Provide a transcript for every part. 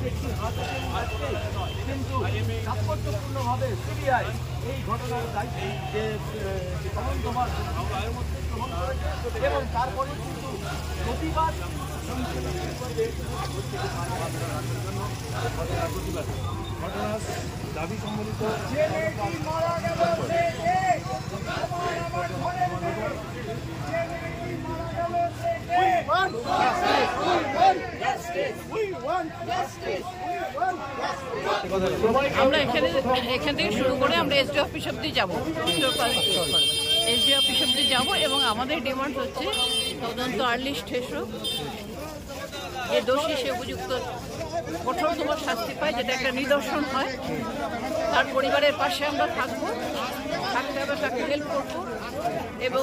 একটি কিন্তু তাৎপর্যপূর্ণভাবে সিবিআই এই ঘটনার যে তদন্তভার গ্রহণ করেছে এবং তারপরে কিন্তু প্রতিবাদ ঘটনার দাবি সম্বলিত আমরা এখান থেকে শুরু করে আমরা এসডি অফিস অব্দি যাবো, এসডি অফিস অব্দি যাবো এবং আমাদের ডিমান্ড হচ্ছে তদন্ত আর্লিস্ট হেসো, যে দোষী সে উপযুক্ত কঠোরতম শাস্তি পায়, যেটা একটা নিদর্শন হয়। তার পরিবারের পাশে আমরা থাকতে হবে, তাকে হেল্প করবো এবং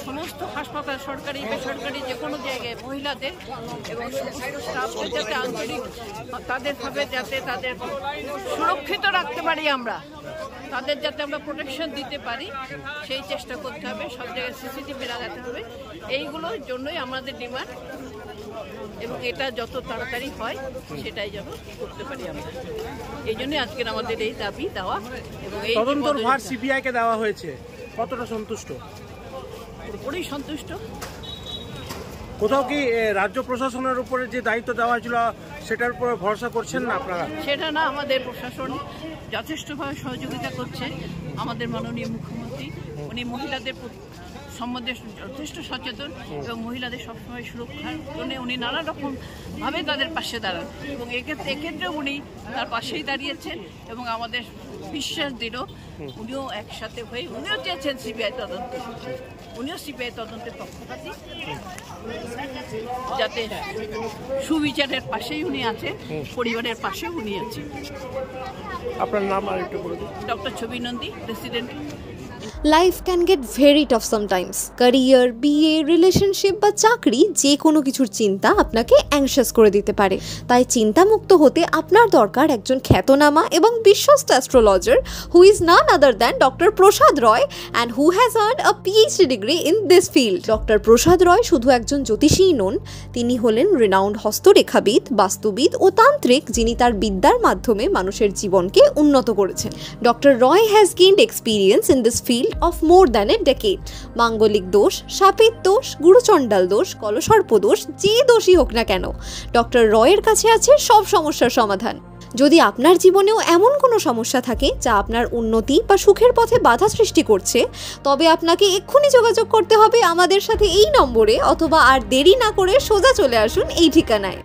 সমস্ত হাসপাতাল সরকারি বেসরকারি যে কোনো জায়গায় মহিলাদের এবং স্টাফদের যাতে আন্তরিক তাদেরভাবে যাতে তাদের সুরক্ষিত রাখতে পারি, আমরা তাদের যাতে আমরা প্রোটেকশন দিতে পারি সেই চেষ্টা করতে হবে। সব জায়গায় সিসিটিভি লাগাতে হবে, এইগুলোর জন্যই আমাদের ডিমান্ড এবং এটা যত তাড়াতাড়ি হয় সেটাই যেন করতে পারি আমরা। এই জন্যই আজকের আমাদের এই দাবি দেওয়া এবং এই তদন্তর ভার সিবিআইকে দেওয়া হয়েছে, কতটা সন্তুষ্ট? পুরোপুরি সন্তুষ্ট। কোথাও কি রাজ্য প্রশাসনের উপরে যে দায়িত্ব দেওয়া হয়েছিল সেটার উপরে ভরসা করছেন না আপনারা? সেটা না, আমাদের প্রশাসন যথেষ্টভাবে সহযোগিতা করছে। আমাদের মাননীয় মুখ্যমন্ত্রী উনি মহিলাদের সম্বন্ধে যথেষ্ট সচেতন এবং মহিলাদের সবসময় সুরক্ষার জন্য উনি নানা রকমভাবে তাদের পাশে দাঁড়ান এবং এক্ষেত্রে উনি তার পাশেই দাঁড়িয়েছেন এবং আমাদের বিশ্বাস দিল উনিও একসাথে হয়ে উনিও চেয়েছেন সিবিআই তদন্ত, উনিও সিবিআই তদন্তের পক্ষপাতী, যাতে সুবিচারের পাশেই উনি আছেন, পরিবারের পাশেও উনি আছেন। আপনার নাম আর একটু বলে দিন। ডক্টর ছবি Nandi, president. Life can get very tough sometimes. Career, বিয়ে, রিলেশনশিপ বা চাকরি, যে কোনো কিছুর চিন্তা আপনাকে অ্যাংশাস করে দিতে পারে। তাই চিন্তামুক্ত হতে আপনার দরকার একজন খ্যাতনামা এবং বিশ্বস্ত astrologer who is none other than doctor Prasad Roy and who has earned a PhD degree in this field. Doctor Prasad Roy শুধু একজন জ্যোতিষীই নন, তিনি হলেন রিনাউন্ড হস্তরেখাবিদ, বাস্তুবিদ ও তান্ত্রিক, যিনি তার বিদ্যার মাধ্যমে মানুষের জীবনকে উন্নত করেছেন। Doctor Roy has gained experience in this field of more than a decade. মাঙ্গলিক দোষ, সাপের দোষ, গুরুচণ্ডাল দোষ, কলসর্প দোষ, যে দোষই হোক না কেন, ডক্টর রয়ের কাছে আছে সব সমস্যার সমাধান। যদি আপনার জীবনেও এমন কোনো সমস্যা থাকে যা আপনার উন্নতি বা সুখের পথে বাধা সৃষ্টি করছে, তবে আপনাকে এক্ষুনি যোগাযোগ করতে হবে আমাদের সাথে এই নম্বরে, অথবা আর দেরি না করে সোজা চলে আসুন এই ঠিকানায়।